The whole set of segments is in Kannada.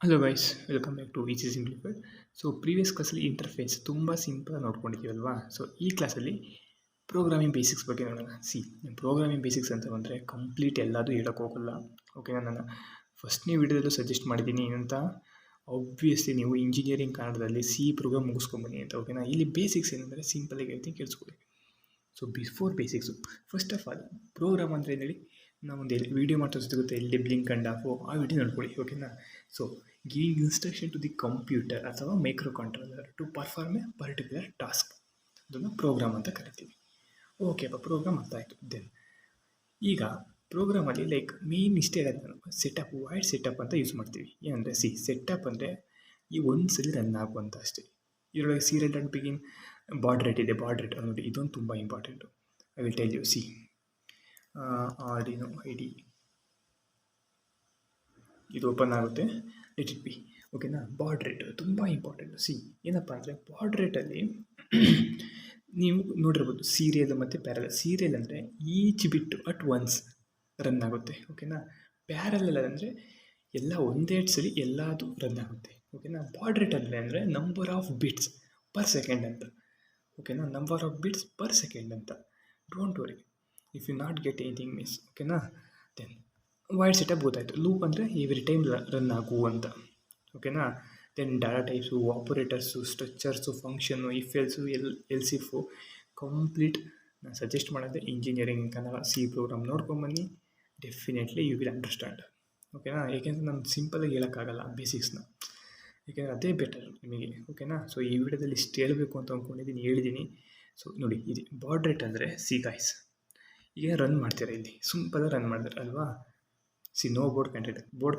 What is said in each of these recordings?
Hello guys, welcome back to easy simplified. So previous ಕ್ಲಾಸಲ್ಲಿ ಇಂಟರ್ಫೇಸ್ ತುಂಬ ಸಿಂಪಲ್ ನೋಡ್ಕೊಂಡಿದ್ದೀವಲ್ವಾ. ಸೊ ಈ ಕ್ಲಾಸಲ್ಲಿ ಪ್ರೋಗ್ರಾಮಿಂಗ್ ಬೇಸಿಕ್ಸ್ ಬಗ್ಗೆ ನೋಡೋಣ. ಪ್ರೋಗ್ರಾಮಿಂಗ್ ಬೇಸಿಕ್ಸ್ ಅಂತ ಬಂದರೆ ಕಂಪ್ಲೀಟ್ ಎಲ್ಲದೂ ಹೇಳೋಕ್ಕೆ ಹೋಗಲ್ಲ. ಓಕೆನಾ, ನಾನು ಫಸ್ಟ್ನೇ ವಿಡಿಯೋದಲ್ಲೂ ಸಜೆಸ್ಟ್ ಮಾಡಿದ್ದೀನಿ ಏನಂತ. ಆಬ್ವಿಯಸ್ಲಿ ನೀವು ಇಂಜಿನಿಯರಿಂಗ್ ಕನ್ನಡದಲ್ಲಿ ಸಿ ಪ್ರೋಗ್ರಾಮ್ ಮುಗಿಸ್ಕೊಂಬನ್ನಿ ಅಂತ. ಓಕೆನಾ, ಇಲ್ಲಿ ಬೇಸಿಕ್ಸ್ ಏನಂದರೆ ಸಿಂಪಲಾಗಿ ಹೇಳ್ತೀನಿ, ಕೇಳಿಸ್ಕೊಳ್ಳಿ. So before basics, first of all program ಅಂದರೆ ಹೇಳಿ ನಾವೊಂದು ವೀಡಿಯೋ ಮಾಡ್ತಾ ಸಿಗುತ್ತೆ, ಎಲ್ಲಿ ಬ್ಲಿಂಕ್ ಆ್ಯಂಡ್ ಆಫು ಆ ವಿಡಿಯೋ ನೋಡ್ಕೊಳ್ಳಿ. ಓಕೆನಾ, so giving instruction to the computer ಅಥವಾ micro controller to perform a particular task, ಅದನ್ನು ಪ್ರೋಗ್ರಾಮ್ ಅಂತ ಕರಿತೀವಿ. ಓಕೆಪ್ಪ, ಪ್ರೋಗ್ರಾಮ್ ಅರ್ಥ ಆಯಿತು. ದೆನ್ ಈಗ ಪ್ರೋಗ್ರಾಮಲ್ಲಿ ಲೈಕ್ ಮೇನ್ ಇಷ್ಟೇ ಹೇಳೋದು, ನಾನು ಸೆಟಪ್, ವೈಡ್ ಸೆಟಪ್ ಅಂತ ಯೂಸ್ ಮಾಡ್ತೀವಿ. ಏನಂದರೆ ಸೆಟಪ್ ಅಂದರೆ ಈ ಒಂದು ಸಲ ರನ್ ಆಗುವಂಥ ಅಷ್ಟೇ. ಇದರೊಳಗೆ serial dot begin baud rate ಇದೆ. ಬಾಡ್ ರೇಟ್ ನೋಡಿ, ಇದೊಂದು ತುಂಬ important. I will tell you. Arduino IDE ಇದು ಓಪನ್ ಆಗುತ್ತೆ, ಲೆಟ್ ಇಟ್ ಬಿ. ಓಕೆನಾ, ಬಾಡ್ ರೇಟ್ ತುಂಬ ಇಂಪಾರ್ಟೆಂಟು. ಏನಪ್ಪ ಅಂದರೆ ಬಾಡ್ ರೇಟಲ್ಲಿ ನೀವು ನೋಡಿರ್ಬೋದು ಸೀರಿಯಲ್ ಮತ್ತು ಪ್ಯಾರಲಲ್. ಸೀರಿಯಲ್ ಅಂದರೆ ಈಚ್ ಬಿಟ್ಟು ಅಟ್ ಒನ್ಸ್ ರನ್ ಆಗುತ್ತೆ. ಓಕೆನಾ, ಪ್ಯಾರಲಲ್ ಅಂದರೆ ಎಲ್ಲ ಒಂದೇ ಸಲ ಎಲ್ಲದು ರನ್ ಆಗುತ್ತೆ. ಓಕೆನಾ, ಬಾಡ್ ರೇಟ್ ಅಂದರೆ number of bits per second ಅಂತ. ಓಕೆನಾ, number of bits per second ಅಂತ. Don't worry if you not get anything miss. ಓಕೆನಾ, ದೆನ್ ವೈಡ್ ಸೆಟಪ್ ಗೊತ್ತಾಯಿತು. ಲೂಪ್ ಅಂದರೆ ಎವ್ರಿ ಟೈಮ್ ರನ್ ಆಗು ಅಂತ. ಓಕೆನಾ, then data types, operators, structures, function, if else, else if complete ನಾನು ಸಜೆಸ್ಟ್ ಮಾಡೋದೇ ಇಂಜಿನಿಯರಿಂಗ್ ಕನ್ನಡ ಸಿ ಪ್ರೋಗ್ರಾಮ್ ನೋಡ್ಕೊಂಬನ್ನಿ. Definitely you will understand. ಓಕೆನಾ, ಏಕೆಂದರೆ ನಾನು ಸಿಂಪಲಾಗಿ ಹೇಳೋಕ್ಕಾಗಲ್ಲ ಬೇಸಿಕ್ಸ್ನ, ಏಕೆಂದರೆ ಅದೇ ಬೆಟರ್ ನಿಮಗೆ. ಓಕೆನಾ, ಸೊ ಈ ವಿಡಿಯೋದಲ್ಲಿ ಇಷ್ಟು ಹೇಳಬೇಕು ಅಂತ ಅಂದ್ಕೊಂಡಿದ್ದೀನಿ, ಹೇಳಿದ್ದೀನಿ. ಸೊ ನೋಡಿ, ಇದು ಬಾಡ್ ರೇಟ್ ಅಂದರೆ ಗಾಯ್ಸ್, ಈಗ ರನ್ ಮಾಡ್ತೀರಾ, ಇಲ್ಲಿ ಸಿಂಪಲಾಗಿ ರನ್ ಮಾಡ್ತಾರೆ ಅಲ್ವಾ. ನೋ ಬೋರ್ಡ್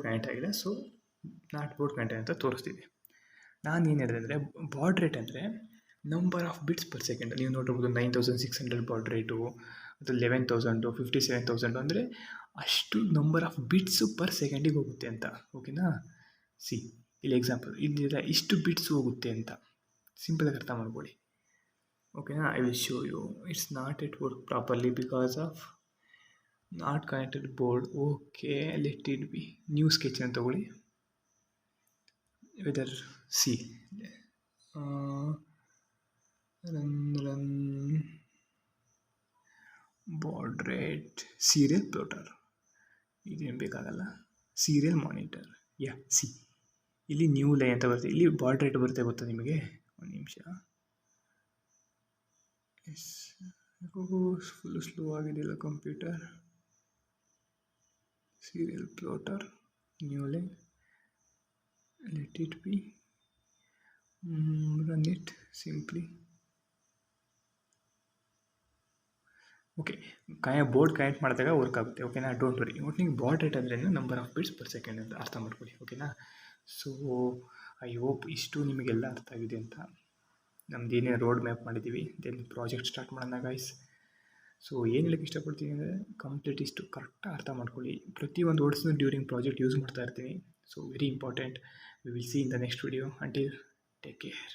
ಕನೆಕ್ಟ್ ಆಗಿದೆ. ಸೊ ನಾಟ್ ಬೋರ್ಡ್ ಕನೆಕ್ಟ್ ಅಂತ ತೋರಿಸ್ತಿದೆ. ನಾನು ಏನು ಹೇಳಿದೆ ಅಂದರೆ ಬಾಡ್ ರೇಟ್ ಅಂದರೆ number of bits per second. ನೀವು ನೋಡಿರ್ಬೋದು 9600 ಬಾಡ್ ರೇಟು, ಅಥವಾ 11000, 57000 ಅಂದರೆ ಅಷ್ಟು ನಂಬರ್ ಆಫ್ ಬಿಟ್ಸು ಪರ್ ಸೆಕೆಂಡಿಗೆ ಹೋಗುತ್ತೆ ಅಂತ. ಓಕೆನಾ, ಇಲ್ಲಿ ಎಕ್ಸಾಂಪಲ್ ಇಲ್ಲಿದೆ, ಇಷ್ಟು ಬಿಟ್ಸ್ ಹೋಗುತ್ತೆ ಅಂತ ಸಿಂಪಲಾಗಿ ಅರ್ಥ ಮಾಡ್ಕೊಳ್ಳಿ. ಓಕೆನಾ, I will show you. It's not it work properly because of not connected board. Okay, let it be. New sketch ಅಂತ ತಗೊಳ್ಳಿ. Whether run baud rate serial plotter, ಇದೇನು ಬೇಕಾಗಲ್ಲ. ಸೀರಿಯಲ್ ಮಾನಿಟರ್, ಇಲ್ಲಿ ನ್ಯೂ ಲೈನ್ ಅಂತ ಬರುತ್ತೆ. ಇಲ್ಲಿ ಬಾಡ್ ರೇಟ್ ಬರುತ್ತೆ, ಗೊತ್ತಾ ನಿಮಗೆ? ಒಂದು ನಿಮಿಷ, ಫುಲ್ ಸ್ಲೋ ಆಗಿದೆಯಲ್ಲ computer. Serial plotter, new line, let it be, run it simply. Okay, board connect ಮಾಡಿದಾಗ ವರ್ಕ್ ಆಗುತ್ತೆ. ಓಕೆನಾ, ಡೋಂಟ್ ವರಿ. ಒಟ್ಟಿಗೆ ಬಾಡ್ ರೇಟ್ ಅಂದರೆ number of bits per second ಅಂತ ಅರ್ಥ ಮಾಡ್ಕೊಳ್ಳಿ. ಓಕೆನಾ, ಸೊ ಐ ಹೋಪ್ ಇಷ್ಟು ನಿಮಗೆಲ್ಲ ಅರ್ಥ ಆಗಿದೆ ಅಂತ. ನಮ್ದು ಏನೇ ರೋಡ್ ಮ್ಯಾಪ್ ಮಾಡಿದ್ದೀವಿ, ದೆನ್ ಪ್ರಾಜೆಕ್ಟ್ ಸ್ಟಾರ್ಟ್ ಮಾಡೋಣ ಗೈಸ್. ಸೊ ಏನು ಹೇಳಕ್ಕೆ ಇಷ್ಟಪಡ್ತೀನಿ ಅಂದರೆ ಕಂಪ್ಲೀಟ್ ಇಷ್ಟು ಕರೆಕ್ಟಾಗಿ ಅರ್ಥ ಮಾಡ್ಕೊಳ್ಳಿ. ಪ್ರತಿಯೊಂದು ವರ್ಡ್ಸ್ನ ಡ್ಯೂರಿಂಗ್ ಪ್ರಾಜೆಕ್ಟ್ ಯೂಸ್ ಮಾಡ್ತಾ ಇರ್ತೀನಿ. So very important. We will see in the next video. Until take care.